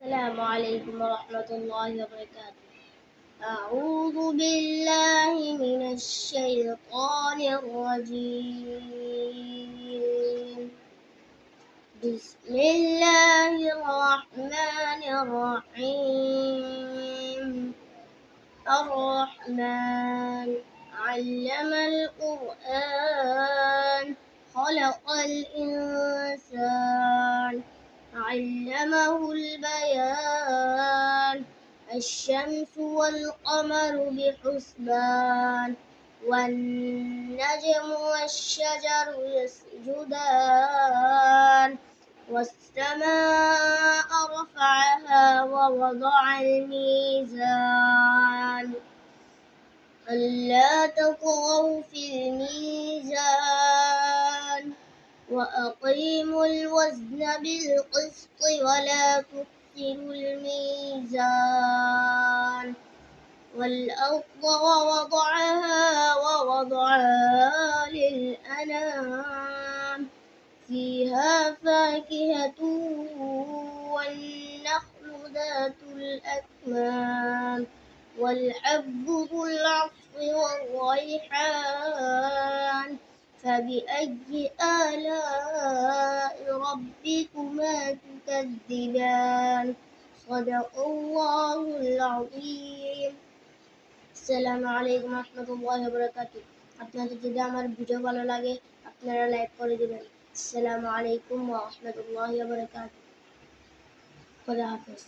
السلام عليكم ورحمة الله وبركاته. أعوذ بالله من الشيطان الرجيم. بسم الله الرحمن الرحيم. الرحمن علم القرآن خلق الإنسان علمه البيان. الشمس والقمر بحسبان والنجم والشجر يسجدان والسماء رفعها ووضع الميزان ألا تطغوا في الميزان وأقيموا الوزن بالقسط ولا تخسروا الميزان والأرض ووضعها للأنام فيها فاكهة والنخل ذات الأكمام والحب ذو العصف والريحان فبأي آلاء ربكما تكذبان صدق الله العظيم. আসসালামু আলাইকুম রহমতুল্লাহি ওয়া বারাকাতুহু। আপনাদের যদি আমার ভিডিও ভালো লাগে আপনারা লাইক করে দিবেন। আসসালামু আলাইকুম ওয়া রাহমাতুল্লাহি ওয়া বারাকাতুহু। খোদা হাফেজ।